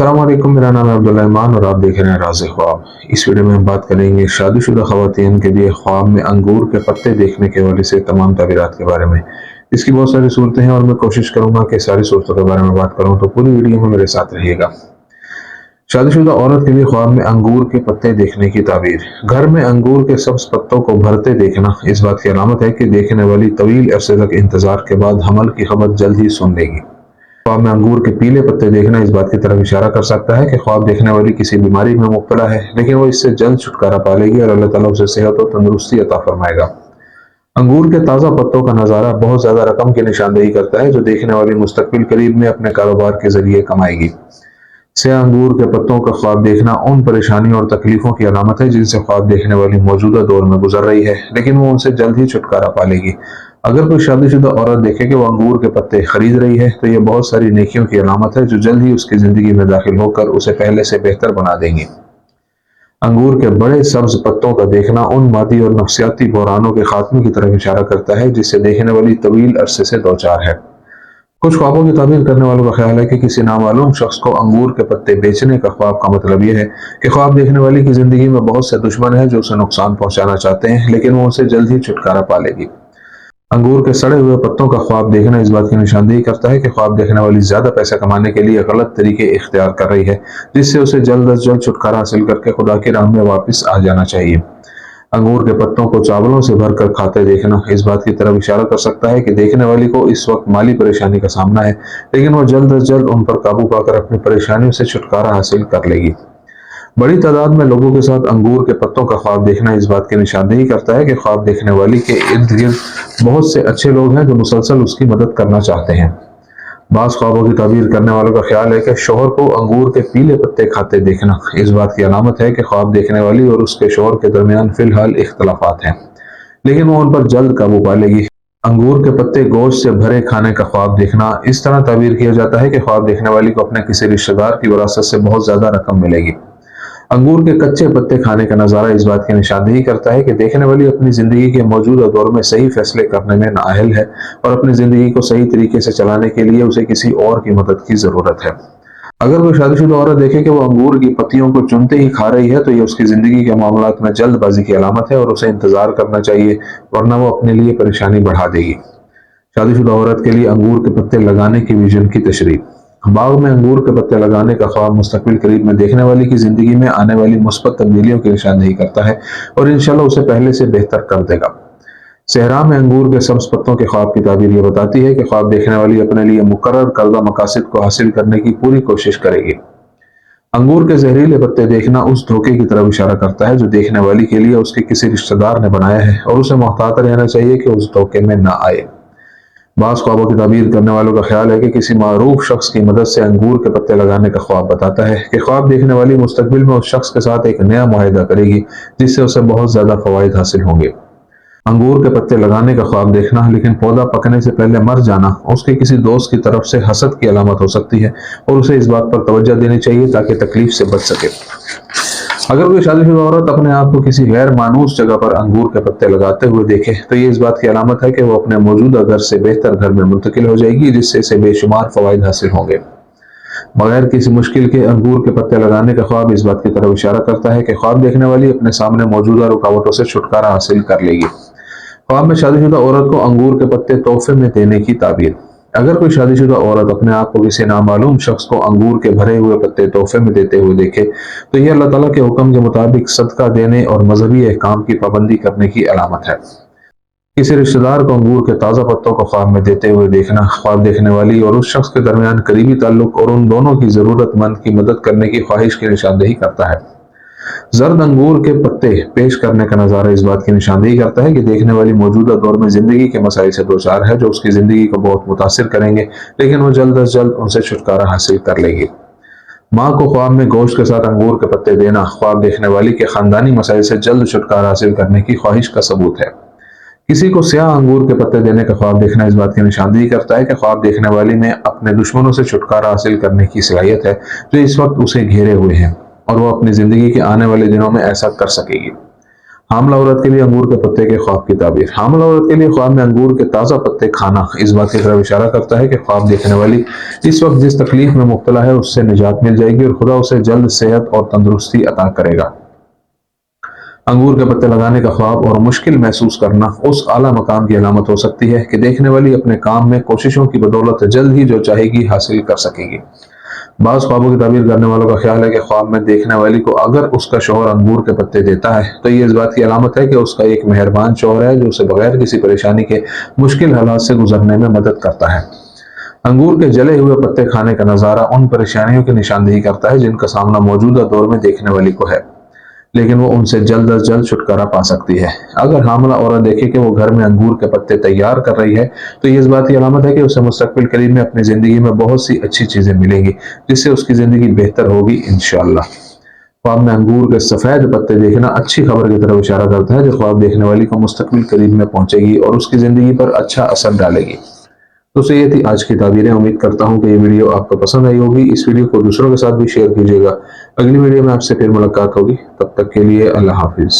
अस्सलाम वालेकुम, मेरा नाम है अब्दुल्ला ईमान और आप देख रहे हैं राज़ ख्वाब। इस वीडियो में हम बात करेंगे शादीशुदा ख़वातीन के लिए ख्वाब में अंगूर के पत्ते देखने के हवाले से तमाम ताबीरात के बारे में। इसकी बहुत सारी सूरतें हैं और मैं कोशिश करूंगा कि सारी सूरतों के बारे में बात करूं, तो पूरी वीडियो में मेरे साथ रहिएगा। शादीशुदा औरत के लिए ख्वाब में अंगूर के पत्ते देखने की ताबीर। घर में अंगूर के सब्ज पत्तों को भरते देखना इस बात की अलामत है कि देखने वाली तवील अरसे तक इंतजार के बाद हमल की खबर जल्द ही सुन लेगी। ख्वाब में अंगूर के पीले पत्ते देखना इस बात की तरफ इशारा कर सकता है कि ख्वाब देखने वाली किसी बीमारी में मुब्तला है, लेकिन वो इससे जल्द छुटकारा पा लेगी और अल्लाह ताला उसे सेहत और तंदुरुस्ती अता फरमाएगा। अंगूर के ताज़ा पत्तों का नज़ारा बहुत ज़्यादा रकम की निशानदेही करता है, जो देखने वाली मुस्तकबिल करीब में अपने कारोबार के जरिए कमाएगी। स्याह अंगूर के पत्तों का ख्वाब देखना उन परेशानियों और तकलीफों की अलामत है जिनसे ख्वाब देखने वाली मौजूदा दौर में गुजर रही है, लेकिन वो उनसे जल्द ही छुटकारा पा लेगी। अगर कोई शादीशुदा औरत देखे कि वो अंगूर के पत्ते खरीद रही है, तो ये बहुत सारी नेकियों की अलामत है जो जल्द ही उसकी जिंदगी में दाखिल होकर उसे पहले से बेहतर बना देंगी। अंगूर के बड़े सब्ज पत्तों का देखना उन मादी और नफ्सियाती बहरानों के खात्मे की तरफ इशारा करता है जिससे देखने वाली तवील अरसे से दो चार है। कुछ ख्वाबों की ताबीर करने वालों का ख्याल है कि किसी नामालूम शख्स को अंगूर के पत्ते बेचने का ख्वाब का मतलब यह है कि ख्वाब देखने वाली की जिंदगी में बहुत से दुश्मन हैं जो उसे नुकसान पहुंचाना चाहते हैं, लेकिन वो उनसे जल्द ही छुटकारा पा लेगी। अंगूर के सड़े हुए पत्तों का ख्वाब देखना इस बात की निशानदेही करता है कि ख्वाब देखने वाली ज्यादा पैसा कमाने के लिए गलत तरीके इख्तियार कर रही है, जिससे उसे जल्द अज जल्द छुटकारा हासिल करके खुदा की राह में वापस आ जाना चाहिए। अंगूर के पत्तों को चावलों से भरकर खाते देखना इस बात की तरफ इशारा कर सकता है कि देखने वाली को इस वक्त माली परेशानी का सामना है, लेकिन वो जल्द अज जल्द उन पर काबू पाकर अपनी परेशानियों से छुटकारा हासिल कर लेगी। बड़ी तादाद में लोगों के साथ अंगूर के पत्तों का ख्वाब देखना इस बात की निशानदेही करता है कि ख्वाब देखने वाली के इर्द गिर्द बहुत से अच्छे लोग हैं जो मुसलसल उसकी मदद करना चाहते हैं। बास ख्वाबों की ताबीर करने वालों का ख्याल है कि शोहर को अंगूर के पीले पत्ते खाते देखना इस बात की अलामत है कि ख्वाब देखने वाली और उसके शोहर के दरमियान फिलहाल इख्तलाफात हैं, लेकिन वो उन पर जल्द काबू पा लेगी। अंगूर के पत्ते गोश्त से भरे खाने का ख्वाब देखना इस तरह ताबीर किया जाता है कि ख्वाब देखने वाली को अपने किसी रिश्तेदार की विरासत से बहुत ज्यादा रकम मिलेगी। अंगूर के कच्चे पत्ते खाने का नजारा इस बात की निशानदेही करता है कि देखने वाली अपनी जिंदगी के मौजूदा दौर में सही फैसले करने में नाअहल है और अपनी जिंदगी को सही तरीके से चलाने के लिए उसे किसी और की मदद की जरूरत है। अगर कोई शादीशुदा औरत देखे कि वो अंगूर की पत्तियों को चुनते ही खा रही है, तो ये उसकी जिंदगी के मामलात में जल्दबाजी की अलामत है और उसे इंतजार करना चाहिए, वरना वो अपने लिए परेशानी बढ़ा देगी। शादीशुदा औरत के लिए अंगूर के पत्ते लगाने की विजन की तशरीह। बाग में अंगूर के पत्ते लगाने का ख्वाब मुस्तकबिल करीब में देखने वाली की जिंदगी में आने वाली मुस्बत तब्दीलियों की निशानदेही करता है और इंशाल्लाह उसे पहले से बेहतर कर देगा। सेहरा में अंगूर के सब्ज पत्तों के ख्वाब की ताबीर ये बताती है कि ख्वाब देखने वाली अपने लिए मुकर्रर करदा मकासद को हासिल करने की पूरी कोशिश करेगी। अंगूर के जहरीले पत्ते देखना उस धोखे की तरफ इशारा करता है जो देखने वाली के लिए उसके किसी रिश्तेदार ने बनाया है और उसे मोहतात रहना चाहिए कि उस धोखे में न आए। बास ख्वाबों की ताबीर करने वालों का ख्याल है कि किसी मारूफ शख्स की मदद से अंगूर के पत्ते लगाने का ख्वाब बताता है कि ख्वाब देखने वाली मुस्तकबिल में उस शख्स के साथ एक नया मुआहिदा करेगी जिससे उसे बहुत ज्यादा फवाइद हासिल होंगे। अंगूर के पत्ते लगाने का ख्वाब देखना लेकिन पौधा पकने से पहले मर जाना उसके किसी दोस्त की तरफ से हसद की अलामत हो सकती है और उसे इस बात पर तवज्जो देनी चाहिए ताकि तकलीफ से बच सके। अगर कोई शादीशुदा औरत अपने आप को किसी गैर मानूस जगह पर अंगूर के पत्ते लगाते हुए देखे, तो ये इस बात की अलामत है कि वो अपने मौजूदा घर से बेहतर घर में मुंतकिल हो जाएगी, जिससे इसे बेशुमार फवाइद हासिल होंगे। बगैर किसी मुश्किल के अंगूर के पत्ते लगाने का ख्वाब इस बात की तरफ इशारा करता है कि ख्वाब देखने वाली अपने सामने मौजूदा रुकावटों से छुटकारा हासिल कर लेगी। ख्वाब में शादीशुदा औरत को अंगूर के पत्ते तोहफे में देने की ताबीर। अगर कोई शादीशुदा औरत अपने आप को किसी नामालूम शख्स को अंगूर के भरे हुए पत्ते तोहफे में देते हुए देखे, तो यह अल्लाह ताला के हुक्म के मुताबिक सदका देने और मजहबी अहकाम की पाबंदी करने की अलामत है। किसी रिश्तेदार को अंगूर के ताज़ा पत्तों को ख्वाब में देते हुए देखना ख्वाब देखने वाली और उस शख्स के दरमियान करीबी ताल्लुक और उन दोनों की जरूरतमंद की मदद करने की ख्वाहिश की निशानदेही करता है। जर्द अंगूर के पत्ते पेश करने का नजारा इस बात की निशानदेही करता है कि देखने वाली मौजूदा दौर में जिंदगी के मसाइल से दो चार है जो उसकी जिंदगी को बहुत मुतासिर करेंगे, लेकिन वो जल्द अज जल्द उनसे छुटकारा हासिल कर लेगी। माँ को ख्वाब में गोश्त के साथ अंगूर के पत्ते देना ख्वाब देखने वाली के खानदानी मसाइल से जल्द छुटकारा हासिल करने की ख्वाहिश का सबूत है। किसी को स्याह अंगूर के पत्ते देने का ख्वाब देखना इस बात की निशानदेही करता है कि ख्वाब देखने वाली में अपने दुश्मनों से छुटकारा हासिल करने की सलाहियत है जो इस वक्त उसे घेरे हुए हैं और वो अपनी जिंदगी के आने वाले दिनों में ऐसा कर सकेगी। हामला औरत के लिए अंगूर के पत्ते के ख्वाब की ताबीर। हामला औरत के लिए ख्वाब में अंगूर के ताज़ा पत्ते खाना इस बात की तरफ इशारा करता है कि ख्वाब देखने वाली इस वक्त जिस तकलीफ में मुब्तला है उससे निजात मिल जाएगी और खुदा उसे जल्द सेहत और तंदुरुस्ती अता करेगा। अंगूर के पत्ते लगाने का ख्वाब और मुश्किल महसूस करना उस आला मकाम की अलामत हो सकती है कि देखने वाली अपने काम में कोशिशों की बदौलत जल्द ही जो चाहेगी हासिल कर सकेगी। बाज़ ख्वाबों की ताबीर करने वालों का ख्याल है कि ख्वाब में देखने वाली को अगर उसका शौहर अंगूर के पत्ते देता है तो ये इस बात की अलामत है कि उसका एक मेहरबान शौहर है जो उसे बगैर किसी परेशानी के मुश्किल हालात से गुजरने में मदद करता है। अंगूर के जले हुए पत्ते खाने का नज़ारा उन परेशानियों की निशानदेही करता है जिनका सामना मौजूदा दौर में देखने वाली को है, लेकिन वो उनसे जल्द अज जल्द छुटकारा पा सकती है। अगर हामला औरत देखे कि वो घर में अंगूर के पत्ते तैयार कर रही है तो ये इस बात की अलामत है कि उसे मुस्तकबिल करीब में अपनी ज़िंदगी में बहुत सी अच्छी चीज़ें मिलेंगी जिससे उसकी ज़िंदगी बेहतर होगी इंशाअल्लाह। ख्वाब में अंगूर के सफ़ेद पत्ते देखना अच्छी खबर की तरफ इशारा करता है जो ख्वाब देखने वाली को मुस्तकबिल करीब में पहुंचेगी और उसकी ज़िंदगी पर अच्छा असर डालेगी। तो ये थी आज की ताबीरें। उम्मीद करता हूँ कि ये वीडियो आपको पसंद आई होगी। इस वीडियो को दूसरों के साथ भी शेयर कीजिएगा। अगली वीडियो में आपसे फिर मुलाकात होगी, तब तक के लिए अल्लाह हाफिज़।